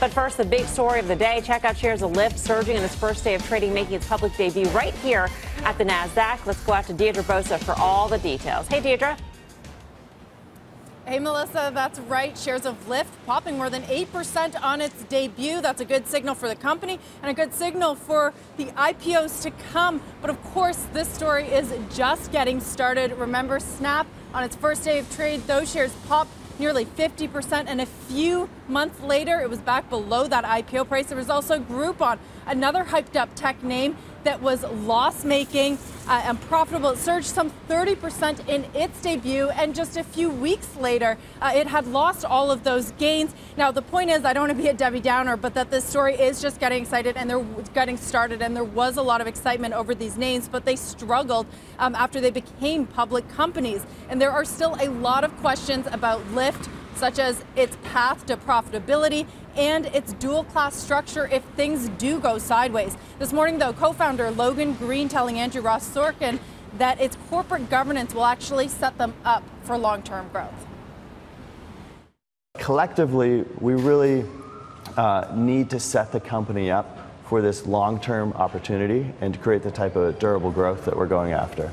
But first, the big story of the day. Check out shares of Lyft surging in its first day of trading, making its public debut right here at the NASDAQ. Let's go out to Deirdre Bosa for all the details. Hey, Deirdre. Hey, Melissa, that's right. Shares of Lyft popping more than 8% on its debut. That's a good signal for the company and a good signal for the IPOs to come. But of course, this story is just getting started. Remember, Snap on its first day of trade, those shares popped nearly 50%, and a few months later, it was back below that IPO price. There was also Groupon, another hyped up tech name that was loss-making and profitable. It surged some 30% in its debut, and just a few weeks later, it had lost all of those gains. Now, the point is, I don't want to be a Debbie Downer, but that this story is just getting excited and they're getting started, and there was a lot of excitement over these names, but they struggled after they became public companies. And there are still a lot of questions about Lyft, such as its path to profitability and its dual-class structure if things do go sideways. This morning, though, co-founder Logan Green telling Andrew Ross Sorkin that its corporate governance will actually set them up for long-term growth. Collectively, we really need to set the company up for this long-term opportunity and to create the type of durable growth that we're going after.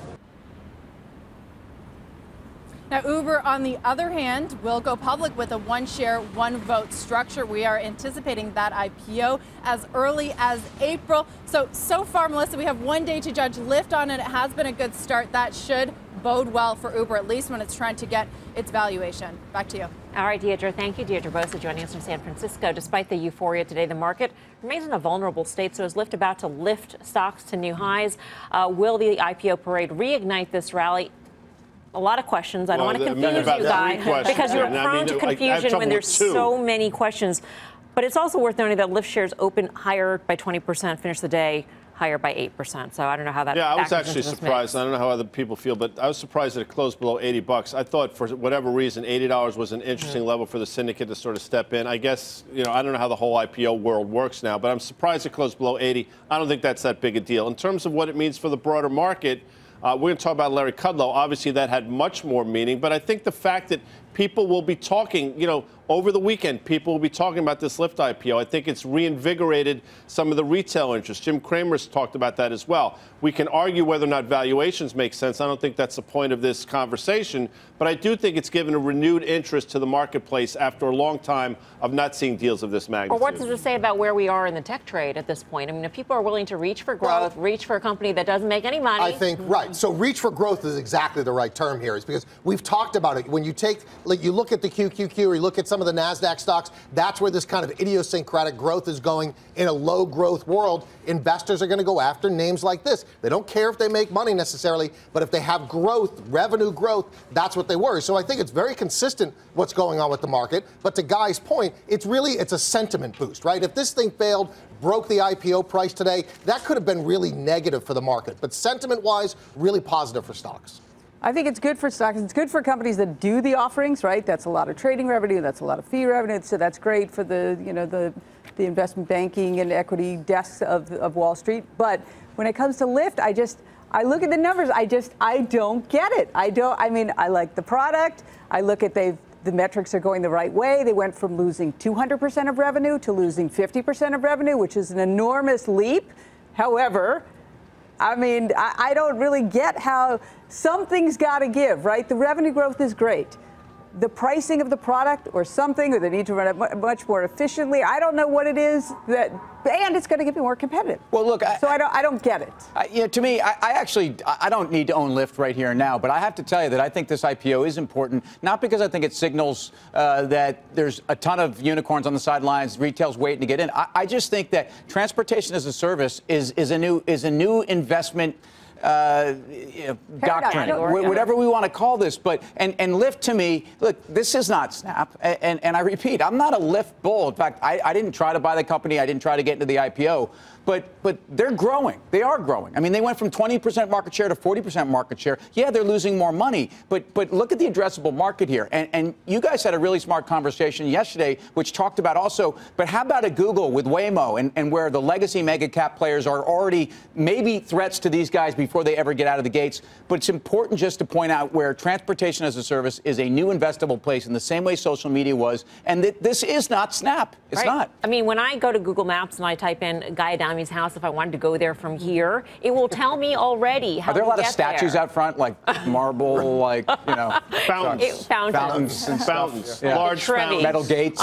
Now, Uber, on the other hand, will go public with a one-share, one-vote structure. We are anticipating that IPO as early as April. So far, Melissa, we have 1 day to judge Lyft on it. It has been a good start. That should bode well for Uber, at least when it's trying to get its valuation. Back to you. All right, Deirdre. Thank you. Deirdre Bosa joining us from San Francisco. Despite the euphoria today, the market remains in a vulnerable state. So is Lyft about to lift stocks to new highs? Will the IPO parade reignite this rally? A lot of questions. I don't want to confuse you guys because you're prone to confusion when there's so many questions. But it's also worth noting that Lyft shares open higher by 20%, finished the day higher by 8%. So I don't know how that. Yeah, I was actually surprised. I don't know how other people feel, but I was surprised that it closed below $80. I thought for whatever reason, $80 was an interesting level for the syndicate to sort of step in. I guess, I don't know how the whole IPO world works now, but I'm surprised it closed below 80. I don't think that's that big a deal. In terms of what it means for the broader market, we're going to talk about Larry Kudlow. Obviously, that had much more meaning. But I think the fact that people will be talking, over the weekend, people will be talking about this Lyft IPO. I think it's reinvigorated some of the retail interest. Jim Cramer's talked about that as well. We can argue whether or not valuations make sense. I don't think that's the point of this conversation. But I do think it's given a renewed interest to the marketplace after a long time of not seeing deals of this magnitude. Well, what does it say about where we are in the tech trade at this point? I mean, if people are willing to reach for growth, reach for a company that doesn't make any money. I think, right. So reach for growth is exactly the right term here. Is because we've talked about it. When you you look at the QQQ or you look at some of the NASDAQ stocks, that's where this kind of idiosyncratic growth is going. In a low growth world, investors are going to go after names like this. They don't care if they make money necessarily, but if they have growth, revenue growth, that's what they worry. So I think it's very consistent what's going on with the market. But to Guy's point, it's a sentiment boost, right? If this thing failed, broke the IPO price today, that could have been really negative for the market. But sentiment-wise, really positive for stocks. I think it's good for stocks. It's good for companies that do the offerings, right? That's a lot of trading revenue. That's a lot of fee revenue. So that's great for the investment banking and equity desks of Wall Street. But when it comes to Lyft, I look at the numbers. I don't get it. I like the product. I look at the metrics are going the right way. They went from losing 200% of revenue to losing 50% of revenue, which is an enormous leap. However, I don't really get how something's got to give, right? The revenue growth is great. The pricing of the product or something, or they need to run it much more efficiently. I don't know what it is and it's going to get me more competitive. Well, look, I don't get it. To me, I don't need to own Lyft right here and now, but I have to tell you that I think this IPO is important, not because I think it signals that there's a ton of unicorns on the sidelines, retail's waiting to get in. I just think that transportation as a service is a new investment doctrine, whatever we want to call this. But and Lyft, to me, look, this is not Snap. And I repeat, I'm not a Lyft bull. In fact, I didn't try to buy the company. I didn't try to get into the IPO. But they're growing. They are growing. I mean, they went from 20% market share to 40% market share. Yeah, they're losing more money. But look at the addressable market here. And you guys had a really smart conversation yesterday, which talked about also, but how about a Google with Waymo and where the legacy mega cap players are already maybe threats to these guys before they ever get out of the gates. But it's important just to point out where transportation as a service is a new investable place in the same way social media was. And this is not Snap. It's not. I mean, when I go to Google Maps and I type in Guy Adami's house, if I wanted to go there from here, it will tell me already how to get there. Are there a lot of statues out front, like marble, like, you know, fountains, fountains, yeah. Large fountains, metal gates?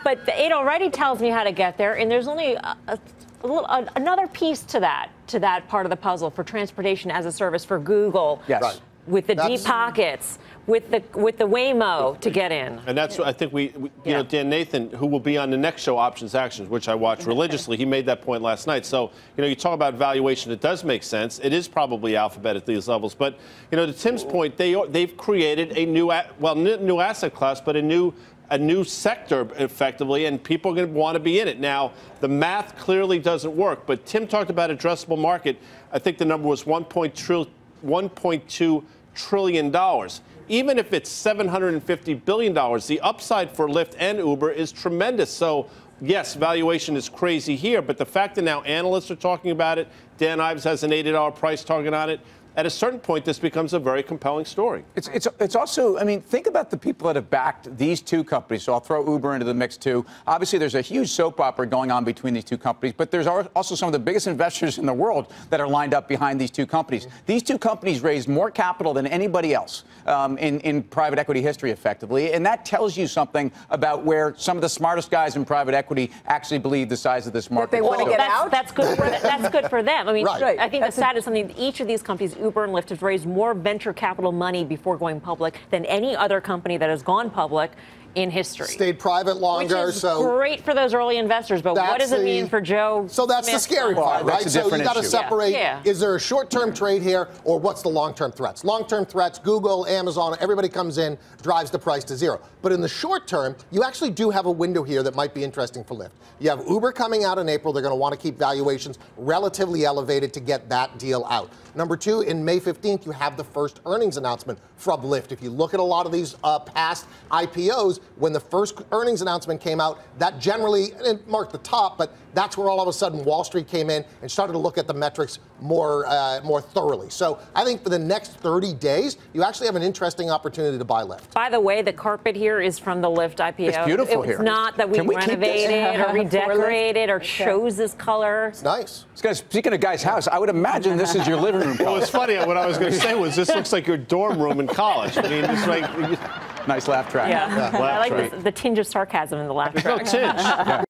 But it already tells me how to get there, and there's only another piece to that part of the puzzle for transportation as a service for Google. Yes. Right. With the deep pockets, with the Waymo to get in. And that's what I think you know, Dan Nathan, who will be on the next show, Options Actions, which I watch religiously, he made that point last night. So, you know, you talk about valuation, it does make sense. It is probably Alphabet at these levels. But, you know, to Tim's point, they've created a new asset class, but a new sector, effectively, and people are going to want to be in it. Now, the math clearly doesn't work, but Tim talked about addressable market. I think the number was $1.2 trillion. Even if it's $750 billion, the upside for Lyft and Uber is tremendous. So, yes, valuation is crazy here, but the fact that now analysts are talking about it, Dan Ives has an $80 price target on it, at a certain point, this becomes a very compelling story. It's also, I mean, think about the people that have backed these two companies. So I'll throw Uber into the mix, too. Obviously, there's a huge soap opera going on between these two companies, but there's also some of the biggest investors in the world that are lined up behind these two companies. These two companies raised more capital than anybody else in private equity history, effectively, and that tells you something about where some of the smartest guys in private equity actually believe the size of this market. But they want to get out? That's good. That's good for them. I mean, Right. I think the stat is something. Each of these companies, Uber and Lyft, have raised more venture capital money before going public than any other company that has gone public in history. Stayed private longer, which is so great for those early investors. But what does it mean for Joe? So that's Smith? the scary part, right? That's a So you got to issue. separate. Yeah. Is there a short-term trade here, or what's the long-term threats? Long-term threats: Google, Amazon, everybody comes in, drives the price to zero. But in the short term, you actually do have a window here that might be interesting for Lyft. You have Uber coming out in April. They're going to want to keep valuations relatively elevated to get that deal out. Number two, in May 15th, you have the first earnings announcement from Lyft. If you look at a lot of these past IPOs, when the first earnings announcement came out, that generally it marked the top, but that's where all of a sudden Wall Street came in and started to look at the metrics more thoroughly. So I think for the next 30 days, you actually have an interesting opportunity to buy Lyft. By the way, the carpet here is from the Lyft IPO. It's beautiful here. It's not that we renovated or redecorated or chose this color. It's nice. Speaking of Guy's house, I would imagine this is your living room. Well, it's funny. What I was going to say was this looks like your dorm room in college. I mean, it's like Nice laugh track. Yeah. I like the tinge of sarcasm in the laugh track. no tinge.